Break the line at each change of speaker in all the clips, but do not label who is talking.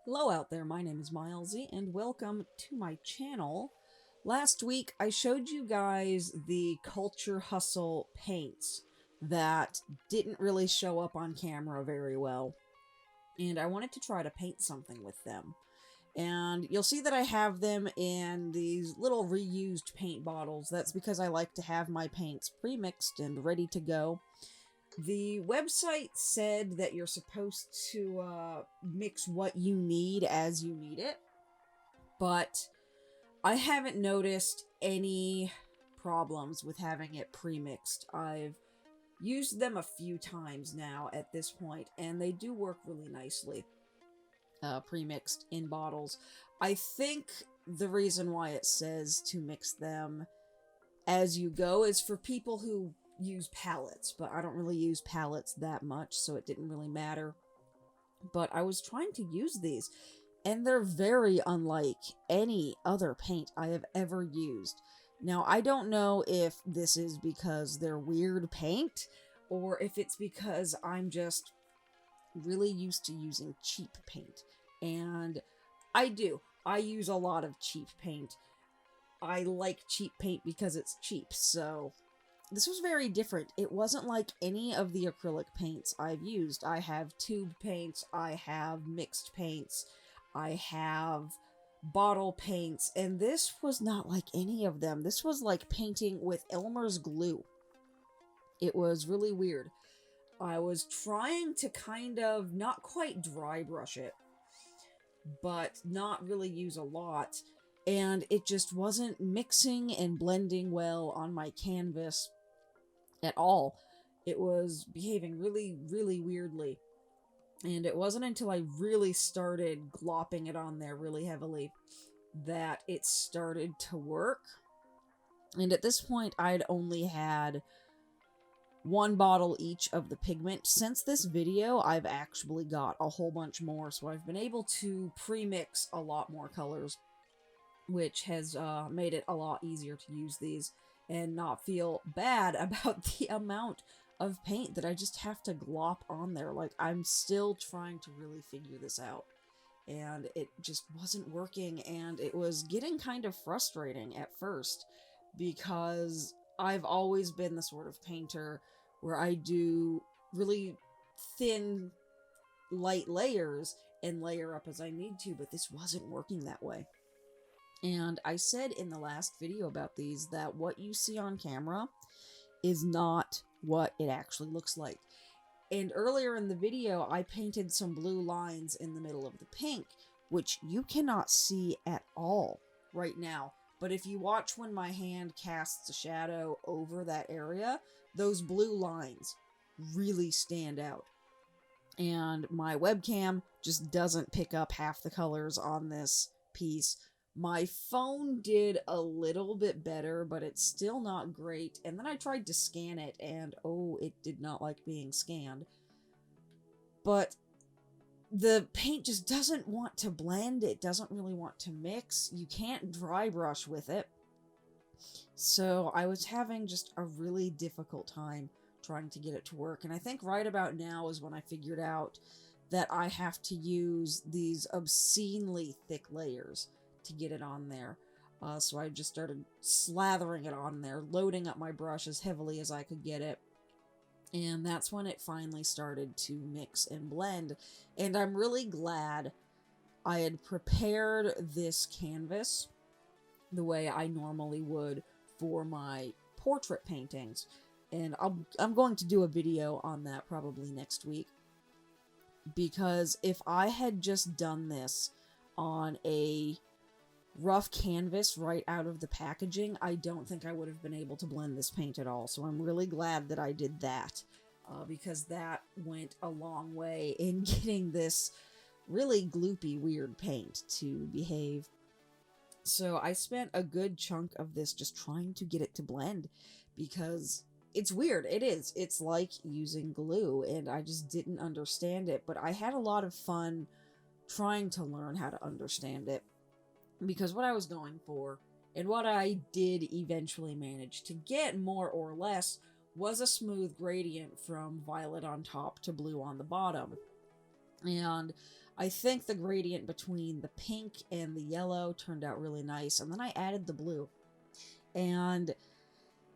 Hello out there, my name is Milesy, and welcome to my channel. Last week, I showed you guys the Culture Hustle paints that didn't really show up on camera very well, and I wanted to try to paint something with them. And you'll see that I have them in these little reused paint bottles. That's because I like to have my paints pre-mixed and ready to go. The website said that you're supposed to mix what you need as you need it, but I haven't noticed any problems with having it pre-mixed. I've used them a few times now at this point, and they do work really nicely, pre-mixed in bottles. I think the reason why it says to mix them as you go is for people who use palettes, but I don't really use palettes that much, so it didn't really matter. But I was trying to use these, and they're very unlike any other paint I have ever used. Now, I don't know if this is because they're weird paint, or if it's because I'm just really used to using cheap paint. And I do. I use a lot of cheap paint. I like cheap paint because it's cheap, so this was very different. It wasn't like any of the acrylic paints I've used. I have tube paints, I have mixed paints, I have bottle paints, and this was not like any of them. This was like painting with Elmer's glue. It was really weird. I was trying to kind of not quite dry brush it, but not really use a lot, and it just wasn't mixing and blending well on my canvas at all. It was behaving really, really weirdly. And it wasn't until I really started glopping it on there really heavily that it started to work. And at this point, I'd only had one bottle each of the pigment. Since this video, I've actually got a whole bunch more, so I've been able to pre-mix a lot more colors, which has made it a lot easier to use these and not feel bad about the amount of paint that I just have to glop on there. Like, I'm still trying to really figure this out, and it just wasn't working, and it was getting kind of frustrating at first, because I've always been the sort of painter where I do really thin, light layers and layer up as I need to, but this wasn't working that way. And I said in the last video about these that what you see on camera is not what it actually looks like. And earlier in the video, I painted some blue lines in the middle of the pink, which you cannot see at all right now. But if you watch when my hand casts a shadow over that area, those blue lines really stand out. And my webcam just doesn't pick up half the colors on this piece. My phone did a little bit better, but it's still not great. And then I tried to scan it, and oh, it did not like being scanned. But the paint just doesn't want to blend. It doesn't really want to mix. You can't dry brush with it. So I was having just a really difficult time trying to get it to work. And I think right about now is when I figured out that I have to use these obscenely thick layers to get it on there. So I just started slathering it on there, loading up my brush as heavily as I could get it. And that's when it finally started to mix and blend. And I'm really glad I had prepared this canvas the way I normally would for my portrait paintings. And I'm going to do a video on that probably next week. Because if I had just done this on a rough canvas right out of the packaging, I don't think I would have been able to blend this paint at all. So I'm really glad that I did that, because that went a long way in getting this really gloopy, weird paint to behave. So I spent a good chunk of this just trying to get it to blend, because it's weird. It is. It's like using glue, and I just didn't understand it. But I had a lot of fun trying to learn how to understand it. Because what I was going for, and what I did eventually manage to get more or less, was a smooth gradient from violet on top to blue on the bottom. And I think the gradient between the pink and the yellow turned out really nice. And then I added the blue. And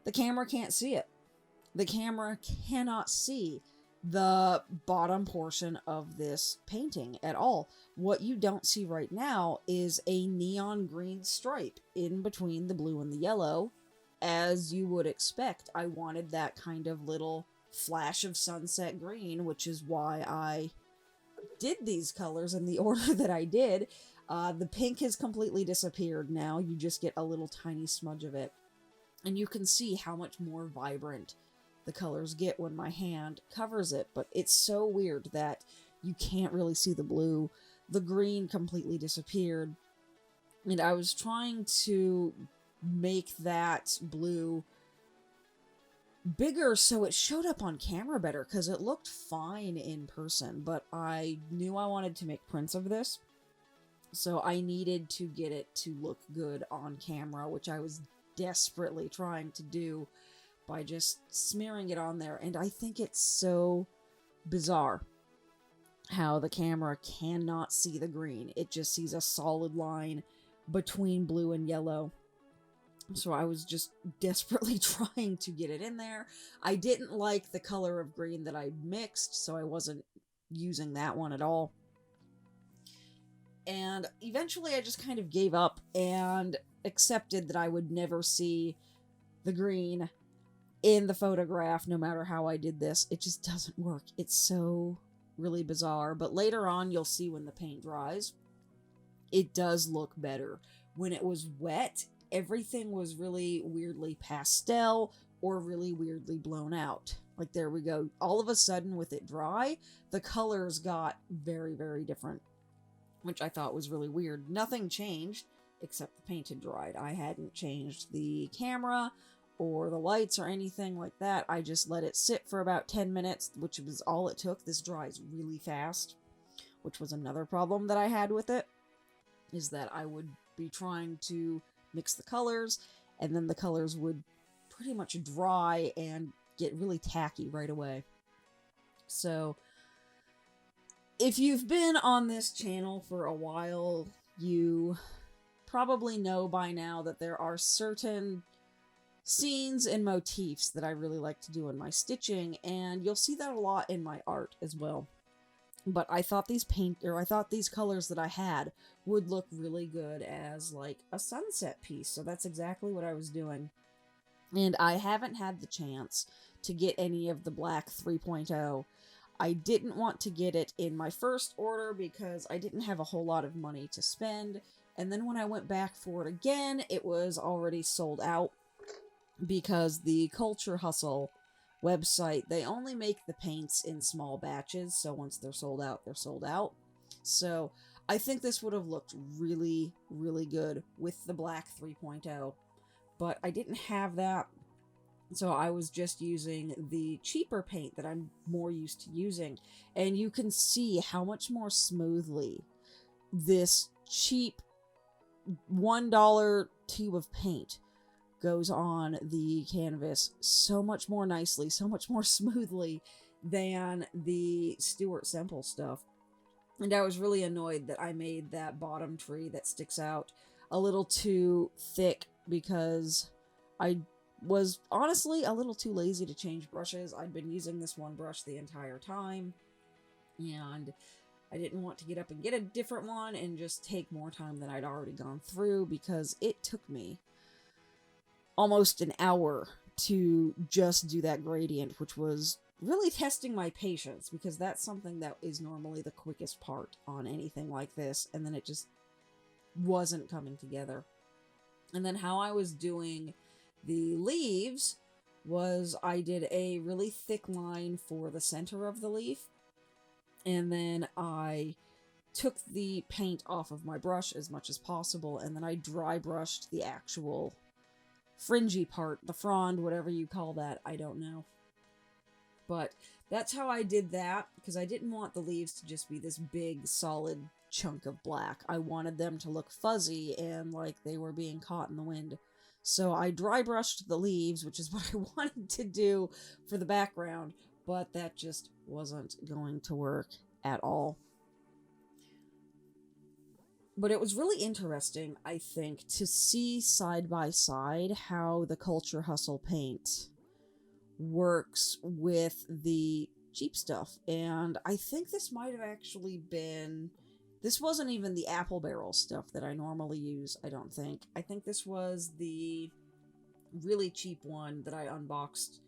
the camera can't see it. The camera cannot see the bottom portion of this painting at all. What you don't see right now is a neon green stripe in between the blue and the yellow, as you would expect. I wanted that kind of little flash of sunset green, which is why I did these colors in the order that I did. The pink has completely disappeared now. You just get a little tiny smudge of it. And you can see how much more vibrant the colors get when my hand covers it. But it's so weird that you can't really see the blue. The green completely disappeared. And I was trying to make that blue bigger so it showed up on camera better, because it looked fine in person, but I knew I wanted to make prints of this, so I needed to get it to look good on camera, which I was desperately trying to do by just smearing it on there. And I think it's so bizarre how the camera cannot see the green. It just sees a solid line between blue and yellow. So I was just desperately trying to get it in there. I didn't like the color of green that I mixed, so I wasn't using that one at all. And eventually I just kind of gave up and accepted that I would never see the green in the photograph, no matter how I did this. It just doesn't work. It's so really bizarre. But later on, you'll see when the paint dries, it does look better. When it was wet, everything was really weirdly pastel or really weirdly blown out. Like, there we go. All of a sudden, with it dry, the colors got very, very different, which I thought was really weird. Nothing changed except the paint had dried. I hadn't changed the camera or the lights or anything like that. I just let it sit for about 10 minutes, which was all it took. This dries really fast, which was another problem that I had with it, is that I would be trying to mix the colors, and then the colors would pretty much dry and get really tacky right away. So if you've been on this channel for a while, you probably know by now that there are certain scenes and motifs that I really like to do in my stitching, and you'll see that a lot in my art as well. But I thought these colors that I had would look really good as like a sunset piece, so that's exactly what I was doing. And I haven't had the chance to get any of the black 3.0. I didn't want to get it in my first order because I didn't have a whole lot of money to spend, and then when I went back for it again, it was already sold out, because the Culture Hustle website, they only make the paints in small batches, so once they're sold out, they're sold out. So I think this would have looked really, really good with the black 3.0, but I didn't have that, so I was just using the cheaper paint that I'm more used to using, and you can see how much more smoothly this cheap $1 tube of paint goes on the canvas so much more nicely, so much more smoothly than the Stuart Semple stuff. And I was really annoyed that I made that bottom tree that sticks out a little too thick, because I was honestly a little too lazy to change brushes. I'd been using this one brush the entire time, and I didn't want to get up and get a different one and just take more time than I'd already gone through, because it took me almost an hour to just do that gradient, which was really testing my patience, because that's something that is normally the quickest part on anything like this, and then it just wasn't coming together. And then how I was doing the leaves was I did a really thick line for the center of the leaf, and then I took the paint off of my brush as much as possible, and then I dry brushed the actual fringy part, the frond, whatever you call that, I don't know. But that's how I did that, because I didn't want the leaves to just be this big, solid chunk of black. I wanted them to look fuzzy and like they were being caught in the wind. So I dry brushed the leaves, which is what I wanted to do for the background, but that just wasn't going to work at all. But it was really interesting, I think, to see side by side how the Culture Hustle paint works with the cheap stuff. And I think this might have actually been... This wasn't even the apple barrel stuff that I normally use, I don't think. I think this was the really cheap one that I unboxed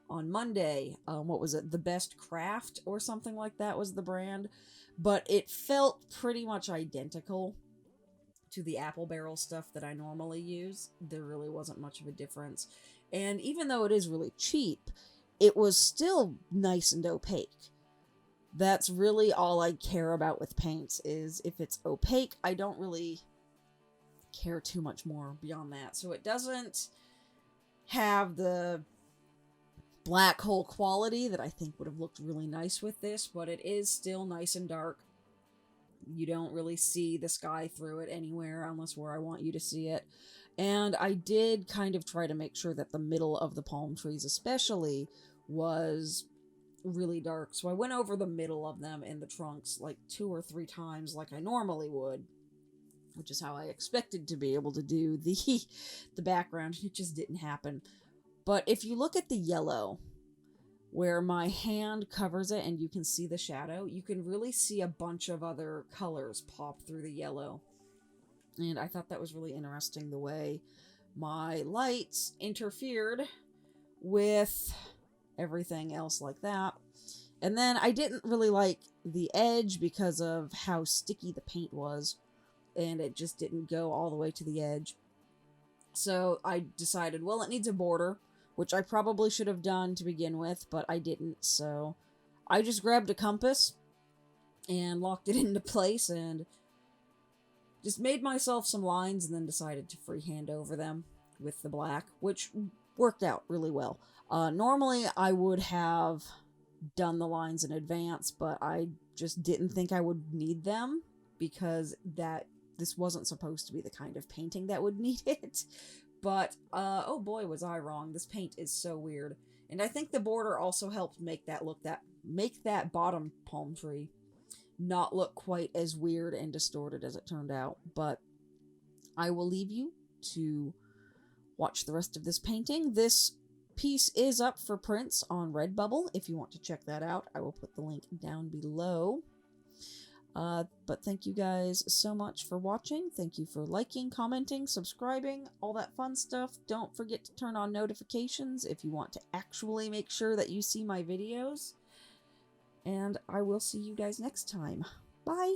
on Monday. What was it? The Best Craft or something like that was the brand. But it felt pretty much identical to the apple barrel stuff that I normally use. There really wasn't much of a difference. And even though it is really cheap, it was still nice and opaque. That's really all I care about with paints, is if it's opaque, I don't really care too much more beyond that. So it doesn't have the black hole quality that I think would have looked really nice with this, but it is still nice and dark. You don't really see the sky through it anywhere unless where I want you to see it. And I did kind of try to make sure that the middle of the palm trees especially was really dark. So I went over the middle of them in the trunks like 2 or 3 times like I normally would, which is how I expected to be able to do the background. It just didn't happen. But if you look at the yellow, where my hand covers it and you can see the shadow, you can really see a bunch of other colors pop through the yellow. And I thought that was really interesting, the way my lights interfered with everything else like that. And then I didn't really like the edge because of how sticky the paint was, and it just didn't go all the way to the edge. So I decided, well, it needs a border, which I probably should have done to begin with, but I didn't. So I just grabbed a compass and locked it into place and just made myself some lines, and then decided to freehand over them with the black, which worked out really well. Normally I would have done the lines in advance, but I just didn't think I would need them, because this wasn't supposed to be the kind of painting that would need it. But, oh boy, was I wrong. This paint is so weird. And I think the border also helped make that bottom palm tree not look quite as weird and distorted as it turned out. But I will leave you to watch the rest of this painting. This piece is up for prints on Redbubble. If you want to check that out, I will put the link down below. But thank you guys so much for watching. Thank you for liking, commenting, subscribing, all that fun stuff. Don't forget to turn on notifications if you want to actually make sure that you see my videos. And I will see you guys next time. Bye!